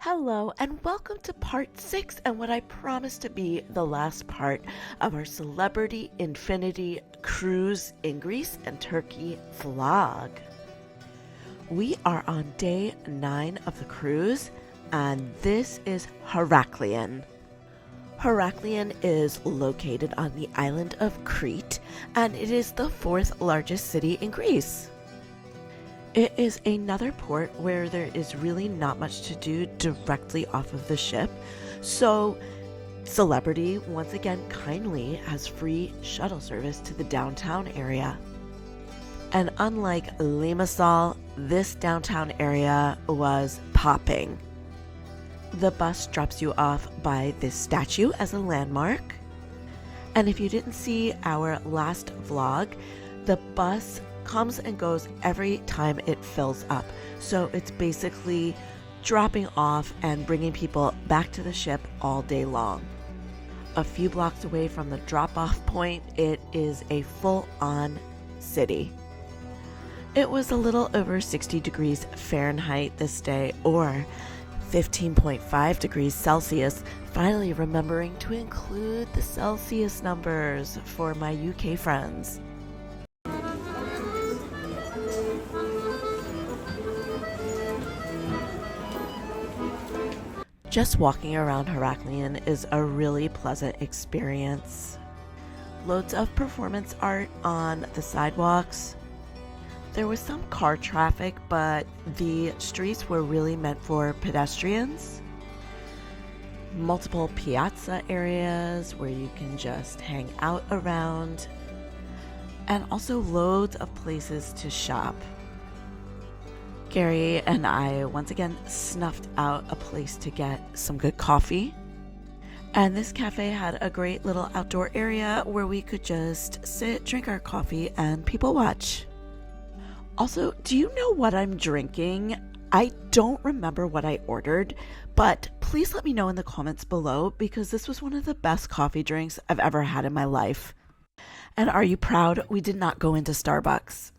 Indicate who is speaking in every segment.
Speaker 1: Hello, and welcome to part 6 and what I promise to be the last part of our Celebrity Infinity Cruise in Greece and Turkey vlog. We are on day 9 of the cruise, and this is Heraklion. Heraklion is located on the island of Crete, and it is the 4th largest city in Greece. It is another port where there is really not much to do directly off of the ship, so Celebrity once again kindly has free shuttle service to the downtown area. And unlike Limassol, this downtown area was popping. The bus drops you off by this statue as a landmark. And if you didn't see our last vlog, the bus comes and goes every time it fills up. So it's basically dropping off and bringing people back to the ship all day long. A few blocks away from the drop-off point, it is a full-on city. It was a little over 60 degrees Fahrenheit this day, or 15.5 degrees Celsius, finally remembering to include the Celsius numbers for my UK friends. Just walking around Heraklion is a really pleasant experience. Loads of performance art on the sidewalks. There was some car traffic, but the streets were really meant for pedestrians. Multiple piazza areas where you can just hang out around, and also loads of places to shop. Gary and I once again snuffed out a place to get some good coffee. And this cafe had a great little outdoor area where we could just sit, drink our coffee, and people watch. Also, do you know what I'm drinking? I don't remember what I ordered, but please let me know in the comments below because this was one of the best coffee drinks I've ever had in my life. And are you proud we did not go into Starbucks?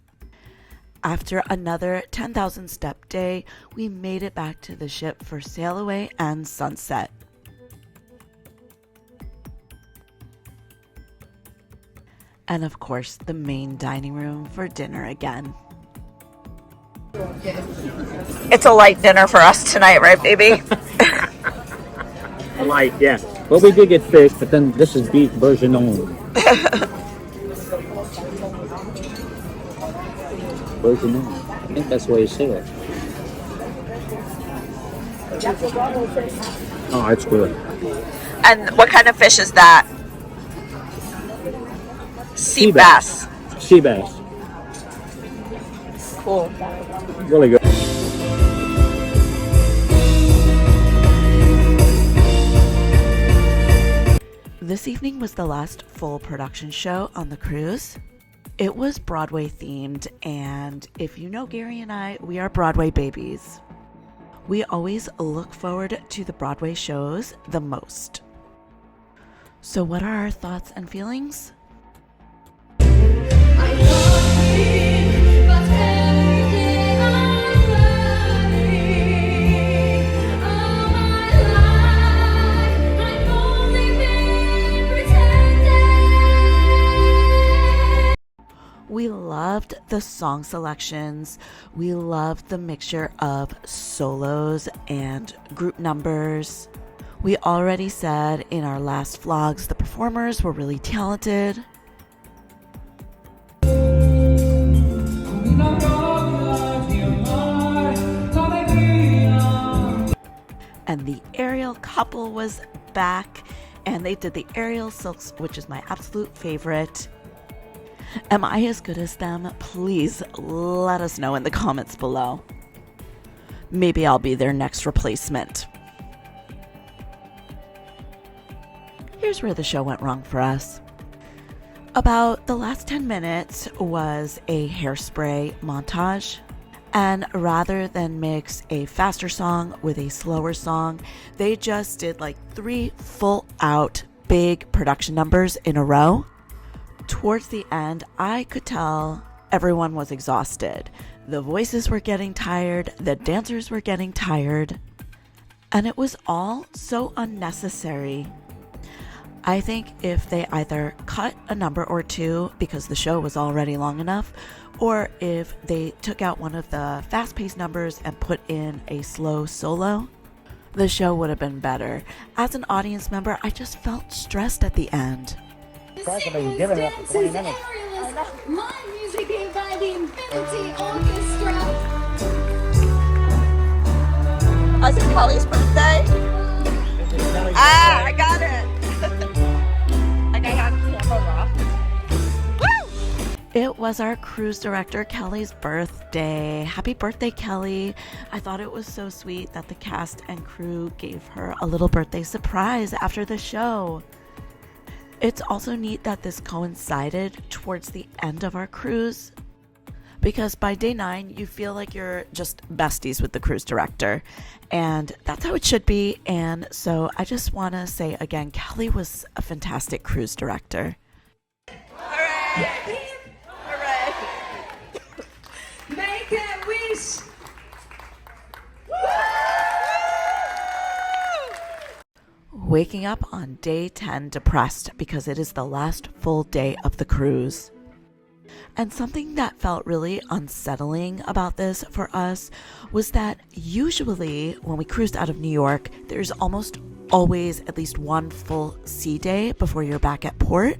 Speaker 1: After another 10,000 step day, we made it back to the ship for sail away and sunset. And of course, the main dining room for dinner again.
Speaker 2: It's a light dinner for us tonight, right, baby?
Speaker 3: Light, yeah. Well, we did get fish, but then this is beef version only. Version only. I think that's what you say it. Oh, it's good.
Speaker 2: And what kind of fish is that? Sea bass.
Speaker 3: Sea bass.
Speaker 2: Cool.
Speaker 3: Really good.
Speaker 1: This evening was the last full production show on the cruise. It was Broadway themed, and if you know Gary and I, we are Broadway babies. We always look forward to the Broadway shows the most. So what are our thoughts and feelings? We loved the song selections. We loved the mixture of solos and group numbers. We already said in our last vlogs the performers were really talented. And the aerial couple was back, and they did the aerial silks, which is my absolute favorite. Am I as good as them? Please let us know in the comments below. Maybe I'll be their next replacement. Here's where the show went wrong for us. About the last 10 minutes was a hairspray montage. And rather than mix a faster song with a slower song, they just did like 3 full out big production numbers in a row. Towards the end, I could tell everyone was exhausted. The voices were getting tired, the dancers were getting tired, And it was all so unnecessary. I think if they either cut a number or two because the show was already long enough, or if they took out one of the fast-paced numbers and put in a slow solo, the show would have been better. As an audience member, I just felt stressed at the end.
Speaker 4: My music gave by the Infinity Orchestra.
Speaker 2: Is it Kelly's birthday? I got it. Like I got camera. Woo!
Speaker 1: It was our cruise director Kelly's birthday. Happy birthday, Kelly. I thought it was so sweet that the cast and crew gave her a little birthday surprise after the show. It's also neat that this coincided towards the end of our cruise, because by day 9, you feel like you're just besties with the cruise director, and that's how it should be. And so I just want to say again, Kelly was a fantastic cruise director.
Speaker 2: Hooray! Hooray!
Speaker 4: Make a wish.
Speaker 1: Waking up on day 10 depressed because it is the last full day of the cruise. And something that felt really unsettling about this for us was that usually when we cruised out of New York, there's almost always at least one full sea day before you're back at port.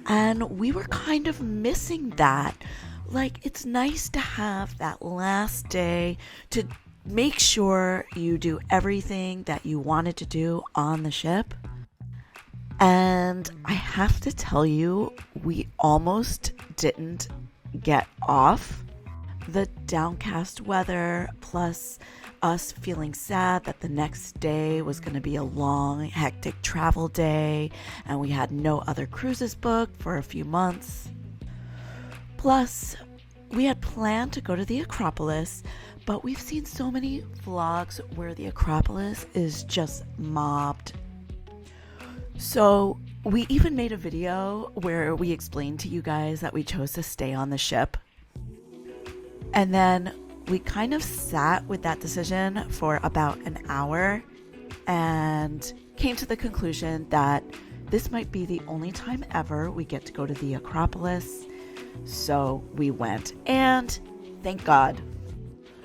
Speaker 1: And we were kind of missing that. Like, it's nice to have that last day to make sure you do everything that you wanted to do on the ship. And I have to tell you, we almost didn't get off. The downcast weather, plus us feeling sad that the next day was going to be a long, hectic travel day, and we had no other cruises booked for a few months. Plus, we had planned to go to the Acropolis, but we've seen so many vlogs where the Acropolis is just mobbed. So we even made a video where we explained to you guys that we chose to stay on the ship. And then we kind of sat with that decision for about an hour and came to the conclusion that this might be the only time ever we get to go to the Acropolis. So we went, and thank God.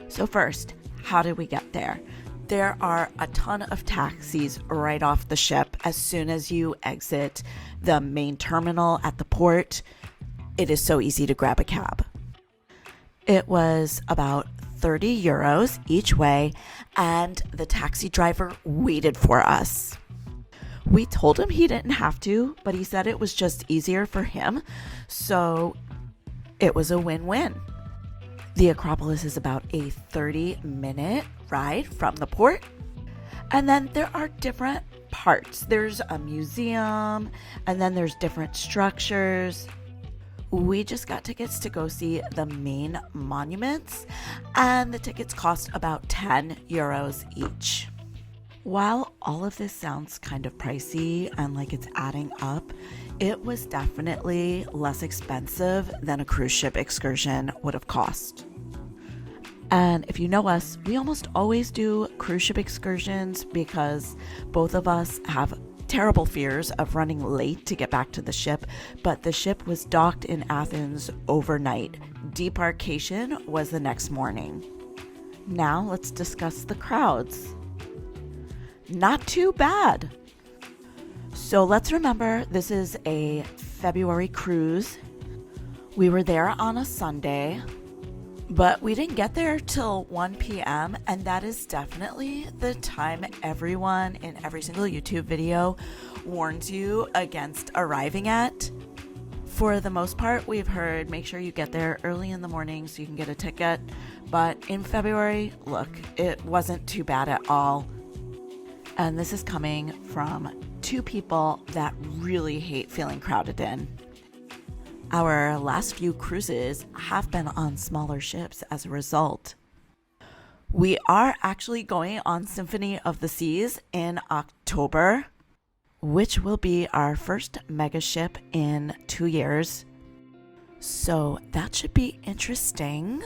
Speaker 1: So first, how did we get there? There are a ton of taxis right off the ship. As soon as you exit the main terminal at the port, it is so easy to grab a cab. It was about 30 euros each way, and the taxi driver waited for us. We told him he didn't have to, but he said it was just easier for him, so it was a win-win. The Acropolis is about a 30-minute ride from the port. And then there are different parts. There's a museum, and then there's different structures. We just got tickets to go see the main monuments, and the tickets cost about 10 euros each. While all of this sounds kind of pricey and like it's adding up, it was definitely less expensive than a cruise ship excursion would have cost. And if you know us, we almost always do cruise ship excursions because both of us have terrible fears of running late to get back to the ship, but the ship was docked in Athens overnight. Debarkation was the next morning. Now let's discuss the crowds. Not too bad. So let's remember, this is a February cruise. We were there on a Sunday, but we didn't get there till 1 p.m. and that is definitely the time everyone in every single YouTube video warns you against arriving at. For the most part, we've heard make sure you get there early in the morning so you can get a ticket. But in February, look, it wasn't too bad at all. And this is coming from two people that really hate feeling crowded in. Our last few cruises have been on smaller ships as a result. We are actually going on Symphony of the Seas in October, which will be our first mega ship in 2 years. So that should be interesting.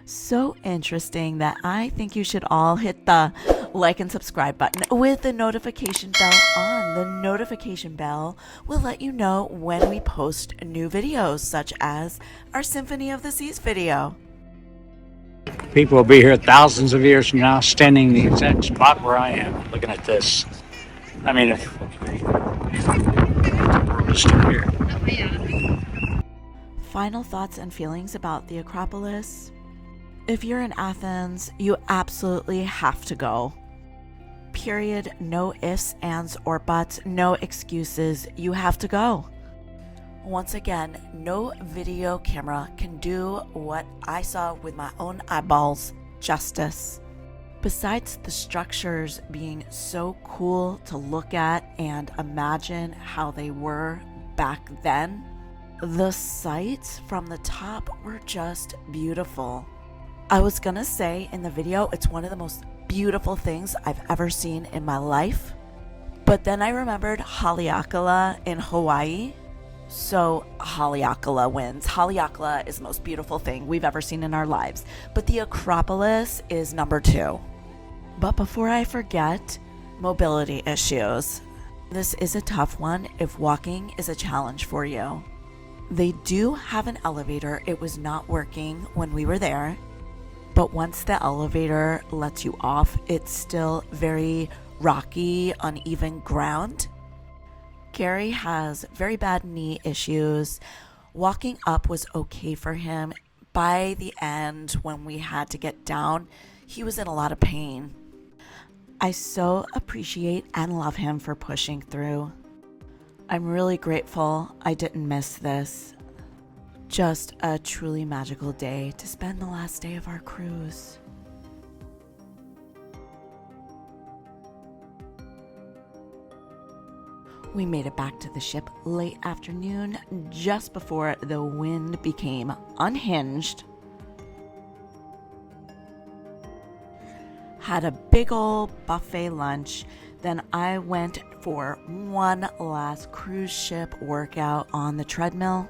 Speaker 1: So interesting that I think you should all hit the like and subscribe button with the notification bell on. The notification bell will let you know when we post new videos, such as our Symphony of the Seas video.
Speaker 3: People will be here thousands of years from now, standing in the exact spot where I am, looking at this. I mean, the world is still here.
Speaker 1: Final thoughts and feelings about the Acropolis. If you're in Athens, you absolutely have to go. Period. No ifs, ands, or buts. No excuses. You have to go. Once again, no video camera can do what I saw with my own eyeballs justice. Besides the structures being so cool to look at and imagine how they were back then, the sights from the top were just beautiful. I was gonna say in the video, it's one of the most beautiful things I've ever seen in my life. But then I remembered Haleakala in Hawaii. So Haleakala wins. Haleakala is the most beautiful thing we've ever seen in our lives. But the Acropolis is number 2. But before I forget, mobility issues. This is a tough one if walking is a challenge for you. They do have an elevator. It was not working when we were there. But once the elevator lets you off, it's still very rocky, uneven ground. Gary has very bad knee issues. Walking up was okay for him. By the end, when we had to get down, he was in a lot of pain. I so appreciate and love him for pushing through. I'm really grateful I didn't miss this. Just a truly magical day to spend the last day of our cruise. We made it back to the ship late afternoon, just before the wind became unhinged. Had a big old buffet lunch. Then I went for one last cruise ship workout on the treadmill.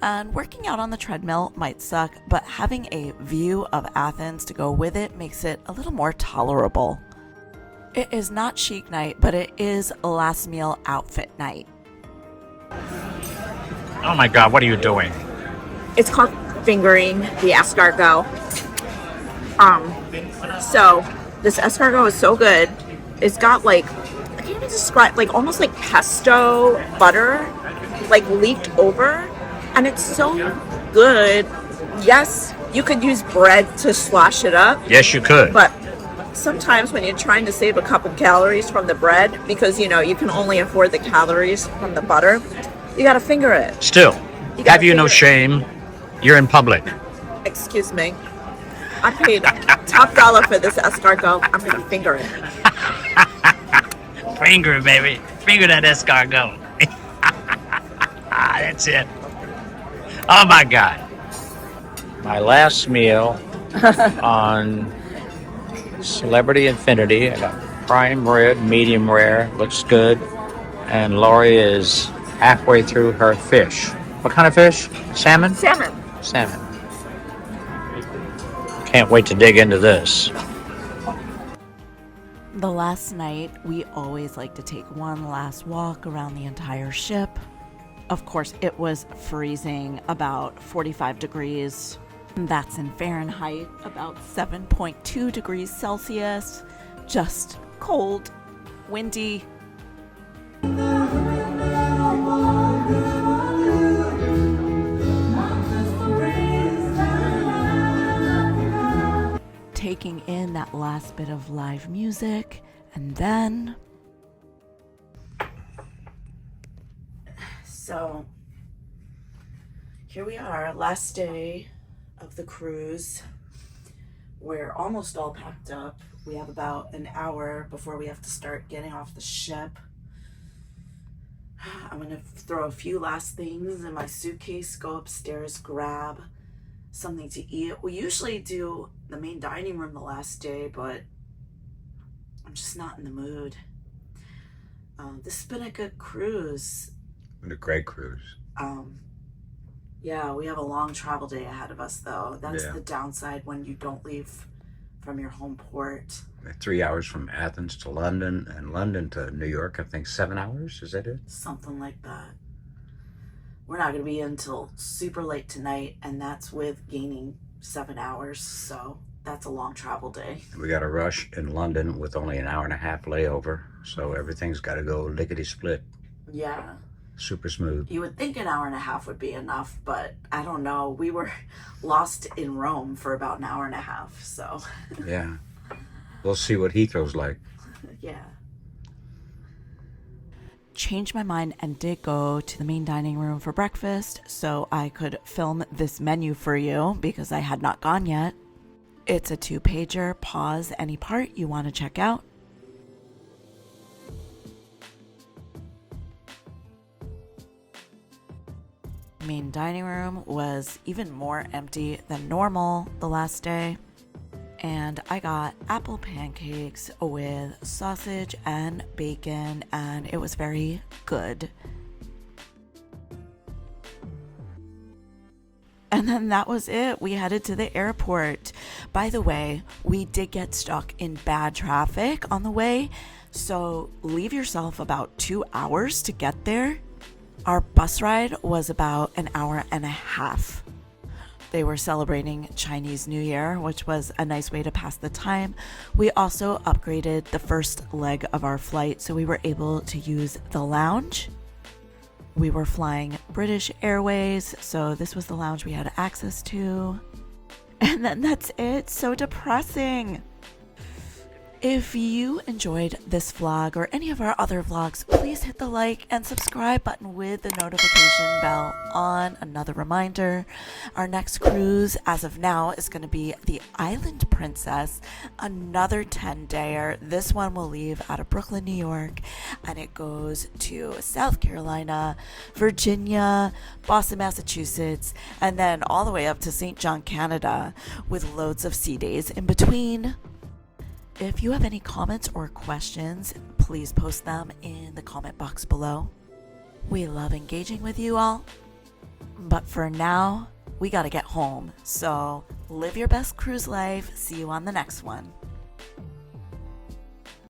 Speaker 1: And working out on the treadmill might suck, but having a view of Athens to go with it makes it a little more tolerable. It is not chic night, but it is last meal outfit night.
Speaker 3: Oh my God, what are you doing?
Speaker 2: It's called fingering the escargot. So this escargot is so good. It's got like, I can't even describe, like almost like pesto butter, like leaked over, and it's so good. Yes, you could use bread to slosh it up.
Speaker 3: Yes, you could.
Speaker 2: But sometimes when you're trying to save a couple calories from the bread, because you know you can only afford the calories from the butter, you gotta finger it.
Speaker 3: Still,
Speaker 2: gotta
Speaker 3: have you no
Speaker 2: figure it.
Speaker 3: shame? You're in public.
Speaker 2: Excuse me. I paid top dollar for this escargot. I'm gonna finger it.
Speaker 3: Finger it, baby. Finger that escargot. That's it. Oh my God. My last meal on Celebrity Infinity. I got prime rib, medium rare, looks good. And Laurie is halfway through her fish. What kind of fish? Salmon?
Speaker 2: Salmon.
Speaker 3: Salmon. Can't wait to dig into this.
Speaker 1: The last night, we always like to take one last walk around the entire ship. Of course, it was freezing, about 45 degrees. That's in Fahrenheit, about 7.2 degrees Celsius. Just cold, windy. Taking in that last bit of live music, and then... So, here we are, last day of the cruise. We're almost all packed up. We have about an hour before we have to start getting off the ship. I'm gonna throw a few last things in my suitcase, go upstairs, grab something to eat. We usually do the main dining room the last day, but I'm just not in the mood. This has been a good cruise.
Speaker 5: Been a great cruise.
Speaker 1: Yeah, we have a long travel day ahead of us, though. That's
Speaker 5: Yeah.
Speaker 1: the downside when you don't leave from your home port.
Speaker 3: 3 hours from Athens to London, and London to New York, I think 7 hours. Is that it?
Speaker 1: Something like that. We're not going to be in until super late tonight, and that's with gaining 7 hours, so that's a long travel day.
Speaker 3: We got a rush in London with only an hour and a half layover, so everything's got to go lickety-split.
Speaker 1: Yeah.
Speaker 3: Super smooth.
Speaker 1: You would think an hour and a half would be enough, but I don't know. We were lost in Rome for about an hour and a half, so.
Speaker 3: Yeah. We'll see what Heathrow's like.
Speaker 1: Yeah.
Speaker 2: Changed my mind and did go to the main dining room for breakfast so I could film this menu for you because I had not gone yet. It's a 2-pager. Pause any part you want to check out. Main dining room was even more empty than normal the last day. And I got apple pancakes with sausage and bacon, and it was very good. And then that was it. We headed to the airport. By the way, we did get stuck in bad traffic on the way, so leave yourself about 2 hours to get there. Our bus ride was about an hour and a half. They were celebrating Chinese New Year, which was a nice way to pass the time. We also upgraded the first leg of our flight, so we were able to use the lounge. We were flying British Airways, so this was the lounge we had access to. And then that's it. So depressing. If you enjoyed this vlog or any of our other vlogs, please hit the like and subscribe button with the notification bell on. Another reminder, our next cruise as of now is going to be the Island Princess, another 10-dayer. This one will leave out of Brooklyn, New York, and it goes to South Carolina, Virginia, Boston, Massachusetts, and then all the way up to St. John, Canada, with loads of sea days in between. If you have any comments or questions, please post them in the comment box below. We love engaging with you all. But for now, we gotta get home. So live your best cruise life. See you on the next one.